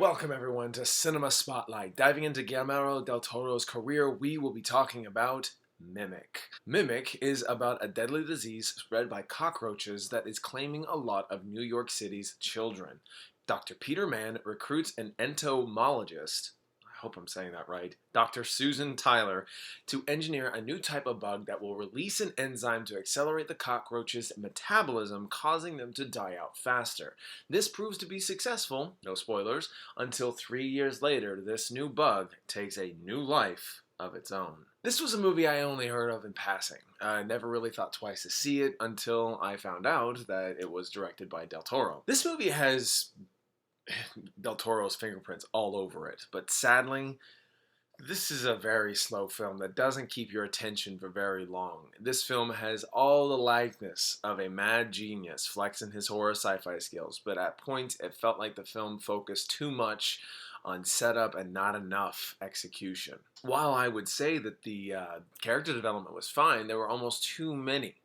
Welcome everyone to Cinema Spotlight. Diving into Guillermo del Toro's career, we will be talking about Mimic. Mimic is about a deadly disease spread by cockroaches that is claiming a lot of New York City's children. Dr. Peter Mann recruits an entomologist, I hope I'm saying that right, Dr. Susan Tyler, to engineer a new type of bug that will release an enzyme to accelerate the cockroaches' metabolism, causing them to die out faster. This proves to be successful, no spoilers, until 3 years later, this new bug takes a new life of its own. This was a movie I only heard of in passing. I never really thought twice to see it until I found out that it was directed by Del Toro. This movie has Del Toro's fingerprints all over it, but sadly, this is a very slow film that doesn't keep your attention for very long. This film has all the likeness of a mad genius flexing his horror sci-fi skills, but at points it felt like the film focused too much on setup and not enough execution. While I would say that the character development was fine, there were almost too many,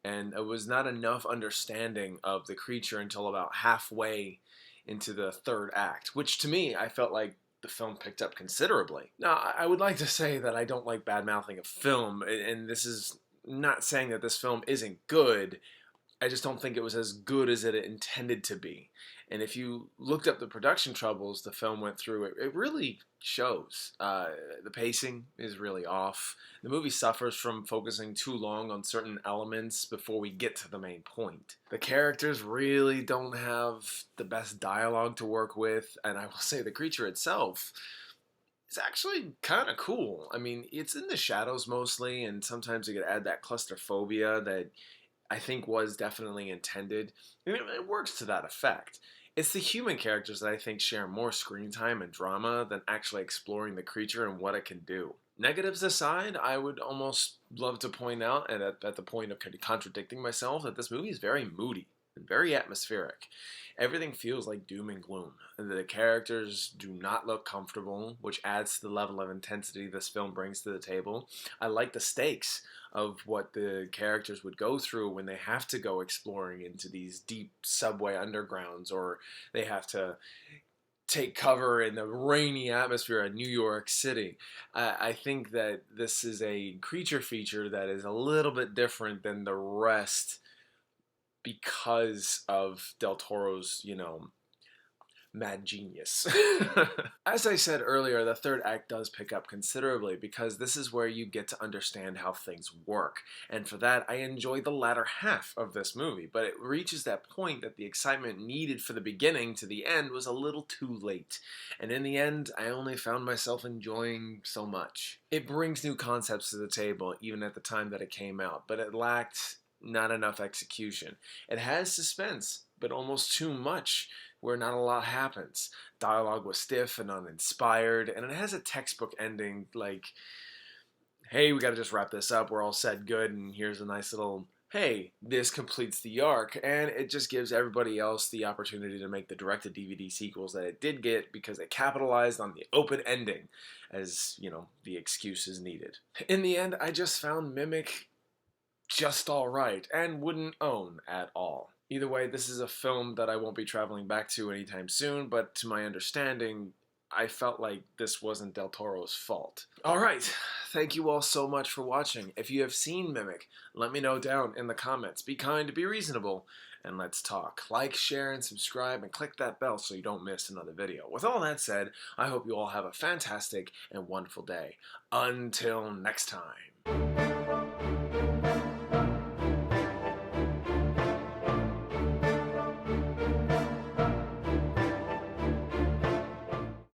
and there was not enough understanding of the creature until about halfway into the third act, which to me, I felt like the film picked up considerably. Now, I would like to say that I don't like bad-mouthing a film, and this is not saying that this film isn't good. I just don't think it was as good as it intended to be. And if you looked up the production troubles the film went through, it really shows. The pacing is really off. The movie suffers from focusing too long on certain elements before we get to the main point. The characters really don't have the best dialogue to work with, and I will say the creature itself is actually kind of cool. I mean, it's in the shadows mostly, and sometimes you could add that claustrophobia that I think was definitely intended. It works to that effect. It's the human characters that I think share more screen time and drama than actually exploring the creature and what it can do. Negatives aside, I would almost love to point out, and at the point of kind of contradicting myself, that this movie is very moody and very atmospheric. Everything feels like doom and gloom, and the characters do not look comfortable, which adds to the level of intensity this film brings to the table. I like the stakes of what the characters would go through when they have to go exploring into these deep subway undergrounds, or they have to take cover in the rainy atmosphere of New York City. I think that this is a creature feature that is a little bit different than the rest because of Del Toro's, mad genius. As I said earlier, the third act does pick up considerably because this is where you get to understand how things work. And for that, I enjoy the latter half of this movie, but it reaches that point that the excitement needed for the beginning to the end was a little too late. And in the end, I only found myself enjoying so much. It brings new concepts to the table, even at the time that it came out, but it lacked not enough execution. It has suspense, but almost too much, where not a lot happens. Dialogue was stiff and uninspired, and it has a textbook ending like, hey, we gotta just wrap this up, we're all said good, and here's a nice little, hey, this completes the arc, and it just gives everybody else the opportunity to make the direct-to-DVD sequels that it did get because it capitalized on the open ending as, the excuse is needed. In the end, I just found Mimic just alright, and wouldn't own at all. Either way, this is a film that I won't be traveling back to anytime soon, but to my understanding, I felt like this wasn't Del Toro's fault. Alright, thank you all so much for watching. If you have seen Mimic, let me know down in the comments. Be kind, be reasonable, and let's talk. Like, share, and subscribe, and click that bell so you don't miss another video. With all that said, I hope you all have a fantastic and wonderful day. Until next time.